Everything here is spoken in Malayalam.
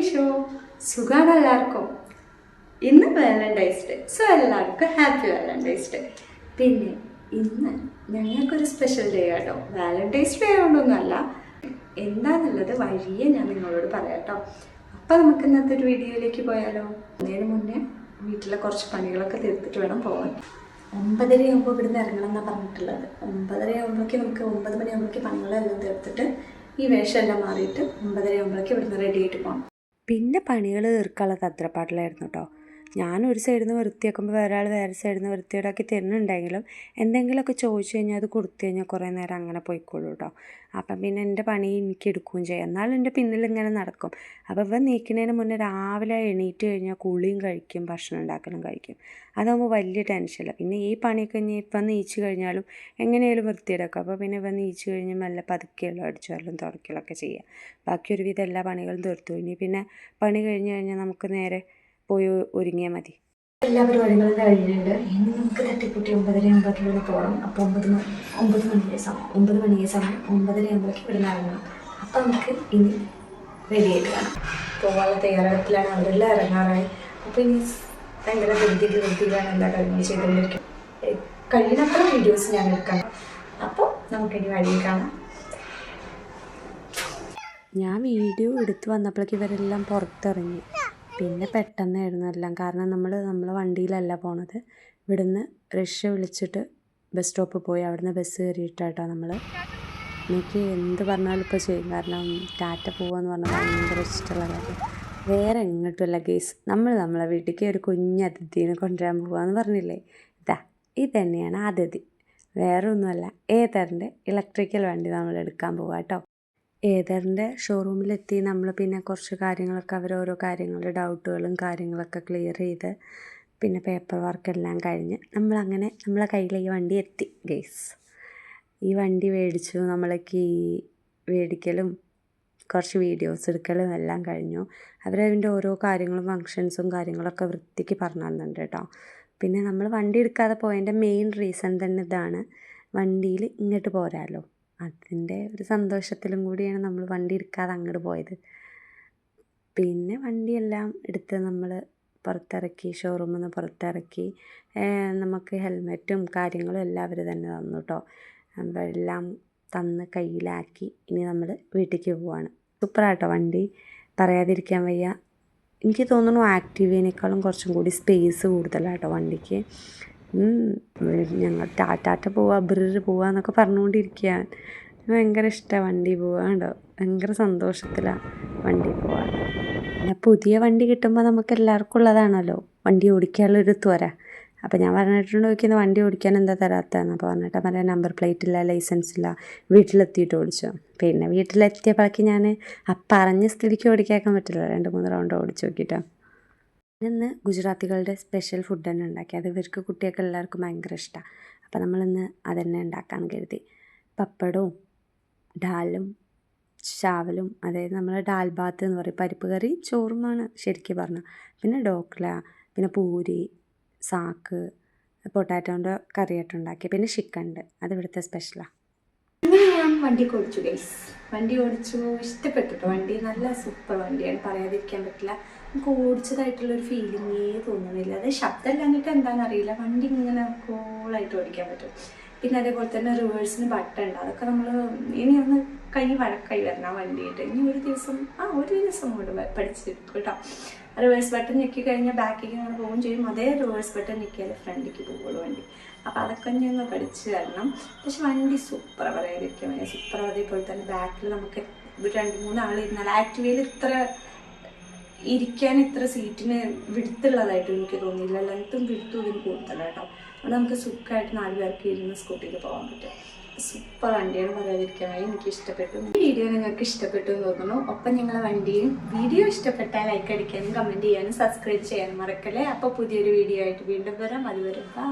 വിഷു സുഖാണ് എല്ലാവർക്കും. ഇന്ന് വാലന്റൈൻസ് ഡേ. സോ എല്ലാവർക്കും ഹാപ്പി വാലന്റൈൻസ് ഡേ. പിന്നെ ഇന്ന് ഞങ്ങൾക്കൊരു സ്പെഷ്യൽ ഡേ ആട്ടോ. വാലന്റൈൻസ് ഡേ കൊണ്ടൊന്നുമല്ല, എന്താണെന്നുള്ളത് വഴിയെ ഞാൻ നിങ്ങളോട് പറയാം കേട്ടോ. അപ്പം നമുക്ക് ഇന്നത്തെ ഒരു വീഡിയോയിലേക്ക് പോയാലോ. അതിന് മുന്നേ വീട്ടിലെ കുറച്ച് പണികളൊക്കെ തീർത്തിട്ട് വേണം പോകാൻ. 9:30 ആകുമ്പോൾ ഇവിടുന്ന് ഇറങ്ങണം എന്നാണ് പറഞ്ഞിട്ടുള്ളത്. 9:30 ആകുമ്പോഴേക്ക് നമുക്ക് 9 മണിയാകുമ്പോഴേക്ക് പണികളെല്ലാം തീർത്തിട്ട് ഈ വേഷമെല്ലാം മാറിയിട്ട് 9:30 ആകുമ്പോഴേക്ക് ഇവിടുന്ന് റെഡി ആയിട്ട് പോകണം. പിന്നെ പണികൾ തീർക്കാനുള്ള തത്രപ്പാട്ടിലായിരുന്നു കേട്ടോ. ഞാൻ ഒരു സൈഡിൽ നിന്ന് വൃത്തിയാക്കുമ്പോൾ ഒരാൾ വേറെ സൈഡിൽ നിന്ന് വൃത്തിയാക്കി തരുന്നുണ്ടെങ്കിലും എന്തെങ്കിലുമൊക്കെ ചോദിച്ചു കഴിഞ്ഞാൽ അത് കൊടുത്തു കഴിഞ്ഞാൽ കുറേ നേരം അങ്ങനെ പോയിക്കോളൂ കേട്ടോ. അപ്പം പിന്നെ എൻ്റെ പണി എനിക്ക് എടുക്കുകയും ചെയ്യാം. എന്നാലും എൻ്റെ പിന്നിൽ ഇങ്ങനെ നടക്കും. അപ്പോൾ ഇവ നീക്കുന്നതിന് മുന്നേ രാവിലെ എണീറ്റ് കഴിഞ്ഞാൽ കുളിയും കഴിക്കും, ഭക്ഷണം ഉണ്ടാക്കലും കഴിക്കും. അതാകുമ്പോൾ വലിയ ടെൻഷനില്ല. പിന്നെ ഈ പണിയൊക്കെ ഇനി ഇപ്പം നീച്ച് കഴിഞ്ഞാലും എങ്ങനെയാലും വൃത്തിയെടുക്കും. അപ്പോൾ പിന്നെ ഇവ നീച്ച് കഴിഞ്ഞ് മെല്ലെ പതുക്കെയുള്ള അടിച്ചാലും തുടക്കലൊക്കെ ചെയ്യാം. ബാക്കി ഒരുവിധം എല്ലാ പണികളും തീർത്തു. ഇനി പിന്നെ പണി കഴിഞ്ഞ് കഴിഞ്ഞാൽ നമുക്ക് നേരെ പോയി ഒരുങ്ങിയാൽ മതി. എല്ലാ പരിപാടികളും കഴിഞ്ഞിട്ടുണ്ട്. ഇനി നമുക്ക് തട്ടിക്കൂട്ടി 9:30 പോകണം. അപ്പോൾ 9 മണിയെ സമയം 9:30 ആകുമ്പോഴേക്ക് ഇവിടുന്ന് ഇറങ്ങണം. അപ്പോൾ നമുക്ക് ഇനി റെഡി ആയിട്ട് കാണാം. പോകാനുള്ള തയ്യാറെടുപ്പിലാണ്. അവരെല്ലാം ഇറങ്ങാറായി. അപ്പോൾ ഇനി ഭയങ്കര വൃത്തിയിലാണ് എല്ലാ കാര്യങ്ങളും ചെയ്തുകൊണ്ടിരിക്കും. കഴിയുന്നത്ര വീഡിയോസ് ഞാൻ എടുക്കണം. അപ്പോൾ നമുക്കിനി വഴി കാണാം. ഞാൻ വീഡിയോ എടുത്ത് വന്നപ്പോഴേക്ക് ഇവരെല്ലാം പുറത്തിറങ്ങി. പിന്നെ പെട്ടെന്നായിരുന്നു എല്ലാം. കാരണം നമ്മളെ വണ്ടിയിലല്ല പോണത്. ഇവിടുന്ന് റിക്ഷ വിളിച്ചിട്ട് ബസ് സ്റ്റോപ്പിൽ പോയി അവിടുന്ന് ബസ് കയറിയിട്ടാട്ടോ നമ്മൾ. എനിക്ക് എന്ത് പറഞ്ഞാലും ഇപ്പോൾ ചെയ്യും. കാരണം ടാറ്റ പോവാന്ന് പറഞ്ഞാൽ ഭയങ്കര ഇഷ്ടമുള്ള കാര്യം. വേറെ എങ്ങോട്ടുമല്ല ഗേസ്. നമ്മളെ വീട്ടിലേക്ക് ഒരു കുഞ്ഞ് അതിഥീനെ കൊണ്ടുവരാൻ പോവാന്ന് പറഞ്ഞില്ലേ, ഇത് തന്നെയാണ് അതിഥി. വേറെ ഒന്നുമല്ല, ഏതറിൻ്റെ ഇലക്ട്രിക്കൽ വണ്ടി നമ്മൾ എടുക്കാൻ പോവാം കേട്ടോ. ഏതറിൻ്റെ ഷോറൂമിലെത്തി നമ്മൾ പിന്നെ കുറച്ച് കാര്യങ്ങളൊക്കെ അവരോരോ കാര്യങ്ങളുടെ ഡൗട്ടുകളും കാര്യങ്ങളൊക്കെ ക്ലിയർ ചെയ്ത് പിന്നെ പേപ്പർ വർക്കെല്ലാം കഴിഞ്ഞ് നമ്മളങ്ങനെ നമ്മളെ കയ്യിൽ ഈ വണ്ടി എത്തി ഗൈസ്. ഈ വണ്ടി മേടിച്ചു. നമ്മളേക്ക് മേടിക്കലും കുറച്ച് വീഡിയോസ് എടുക്കലും എല്ലാം കഴിഞ്ഞു. അവരതിൻ്റെ ഓരോ കാര്യങ്ങളും ഫങ്ഷൻസും കാര്യങ്ങളൊക്കെ വൃത്തിക്ക് പറഞ്ഞു തന്നിട്ടുണ്ട് കേട്ടോ. പിന്നെ നമ്മൾ വണ്ടി എടുക്കാതെ പോയതിൻ്റെ മെയിൻ റീസൺ തന്നെ ഇതാണ്, വണ്ടിയിൽ ഇങ്ങോട്ട് പോരാമല്ലോ. അതിൻ്റെ ഒരു സന്തോഷത്തിലും കൂടിയാണ് നമ്മൾ വണ്ടി എടുക്കാതെ അങ്ങോട്ട് പോയത്. പിന്നെ വണ്ടിയെല്ലാം എടുത്ത് നമ്മൾ പുറത്തിറക്കി, ഷോറൂമിൽ നിന്ന് പുറത്തിറക്കി. നമുക്ക് ഹെൽമെറ്റും കാര്യങ്ങളും എല്ലാം അവർ തന്നെ തന്നു കേട്ടോ. എല്ലാം തന്ന് കയ്യിലാക്കി ഇനി നമ്മൾ വീട്ടിലേക്ക് പോവാണ്. സൂപ്പറാട്ടോ വണ്ടി, പറയാതിരിക്കാൻ വയ്യ. എനിക്ക് തോന്നുന്നു ആക്റ്റീവയേക്കാളും കുറച്ചും കൂടി സ്പേസ് കൂടുതലാട്ടോ വണ്ടിക്ക്. ഞങ്ങൾ ടാറ്റ പോവാ ബ്രിർ പോവാന്നൊക്കെ പറഞ്ഞുകൊണ്ടിരിക്കുകയാണ്. ഭയങ്കര ഇഷ്ടമാണ് വണ്ടി പോവാണ്ടോ. ഭയങ്കര സന്തോഷത്തിലാണ് വണ്ടി പോവാൻ. പിന്നെ പുതിയ വണ്ടി കിട്ടുമ്പോൾ നമുക്ക് എല്ലാവർക്കും ഉള്ളതാണല്ലോ വണ്ടി ഓടിക്കാനുള്ളൊരു ത്വര. അപ്പോൾ ഞാൻ പറഞ്ഞിട്ടുണ്ട് ചോദിക്കുന്നത് വണ്ടി ഓടിക്കാൻ എന്താ തരാത്തതെന്ന്. അപ്പോൾ പറഞ്ഞിട്ട് പറയാൻ നമ്പർ പ്ലേറ്റ് ഇല്ല, ലൈസൻസ് ഇല്ല, വീട്ടിലെത്തിയിട്ട് ഓടിച്ചു. പിന്നെ വീട്ടിലെത്തിയപ്പോഴേക്ക് ഞാൻ പറഞ്ഞ സ്ഥിതിക്ക് ഓടിക്കാൻ പറ്റില്ല. 2-3 റൗണ്ട് ഓടിച്ച് നോക്കിയിട്ടാണ്. ഇന്ന് ഗുജറാത്തികളുടെ സ്പെഷ്യൽ ഫുഡ് തന്നെ ഉണ്ടാക്കി. അത് ഇവർക്ക് കുട്ടികൾക്ക് എല്ലാവർക്കും ഭയങ്കര ഇഷ്ടമാണ്. അപ്പോൾ നമ്മളിന്ന് അതന്നെ ഉണ്ടാക്കാമെന്ന് കരുതി. പപ്പടവും ഡാലും ചാവലും, അതായത് നമ്മൾ ഡാൽ ബാത്ത് എന്ന് പറയും, പരിപ്പ് കറി ചോറുമാണ് ശരിക്കും പറഞ്ഞാൽ. പിന്നെ ഡോക്ല, പിന്നെ പൂരി, സാക്ക്, പൊട്ടാറ്റോൻ്റെ കറിയായിട്ട് ഉണ്ടാക്കി. പിന്നെ ചിക്കനുണ്ട്, അത് ഇവിടുത്തെ സ്പെഷ്യലാണ്. അങ്ങനെ ഞാൻ വണ്ടി ഓടിച്ചു ഗൈസ്. വണ്ടി ഓടിച്ചു, ഇഷ്ടപ്പെട്ടിട്ട്. വണ്ടി നല്ല സൂപ്പർ വണ്ടിയാണ്, പറയാതിരിക്കാൻ പറ്റില്ല. നമുക്ക് ഓടിച്ചതായിട്ടുള്ളൊരു ഫീലിങ്ങേ തോന്നുന്നില്ല. അത് ശബ്ദം ഇല്ലാഞ്ഞിട്ട് എന്താണെന്നറിയില്ല, വണ്ടി ഇങ്ങനെ കൂളായിട്ട് ഓടിക്കാൻ പറ്റും. പിന്നെ അതേപോലെ തന്നെ റിവേഴ്സിന് ബട്ടൺ ഉണ്ട്. അതൊക്കെ നമ്മൾ ഇനി ഒന്ന് വഴക്കായി വരണം ആ വണ്ടിയായിട്ട്. ഇനി ഒരു ദിവസം കൊണ്ട് പഠിച്ചെടുക്കും കേട്ടോ. റിവേഴ്സ് ബട്ടൺ ഞെക്കി കഴിഞ്ഞാൽ ബാക്കിലേക്ക് നമ്മൾ പോവുകയും ചെയ്യും. അതേ റിവേഴ്സ് ബട്ടൺ ഞെക്കിയാലേ ഫ്രണ്ടിലേക്ക് പോകുള്ളൂ വണ്ടി. അപ്പോൾ അതൊക്കെ ഞാൻ ഒന്ന് പഠിച്ചു തരണം. പക്ഷെ വണ്ടി സൂപ്പറാണ്, പറയാതിരിക്കാൻ വയ്യ, സൂപ്പറാണ്. അതേപോലെ തന്നെ ബാക്കിൽ നമുക്ക് 2-3 ആൾ ഇരുന്നാൽ ആക്റ്റീവയിൽ ഇരിക്കാൻ ഇത്ര സീറ്റിന് വിടുത്തുള്ളതായിട്ട് എനിക്ക് തോന്നിയില്ല. ലെങ്ത്തും വിടുത്തും ഇതിന് കൂടുതലാണ് കേട്ടോ. അതുകൊണ്ട് നമുക്ക് സുഖമായിട്ട് 4 പേർക്ക് ഇരുന്ന് സ്കൂട്ടിയിൽ പോകാൻ പറ്റും. സൂപ്പർ വണ്ടിയാണ്, പറയാതിരിക്കാൻ വയ്യ. എനിക്ക് ഇഷ്ടപ്പെട്ടു. ഈ വീഡിയോ നിങ്ങൾക്ക് ഇഷ്ടപ്പെട്ടു എന്ന് തോന്നുന്നു. ഒപ്പം ഞങ്ങളെ വണ്ടിയും വീഡിയോ ഇഷ്ടപ്പെട്ടാൽ ലൈക്ക് അടിക്കാനും കമൻറ്റ് ചെയ്യാനും സബ്സ്ക്രൈബ് ചെയ്യാനും മറക്കല്ലേ. അപ്പോൾ പുതിയൊരു വീഡിയോ ആയിട്ട് വീണ്ടും വരാം. അതുവരെ ബൈ.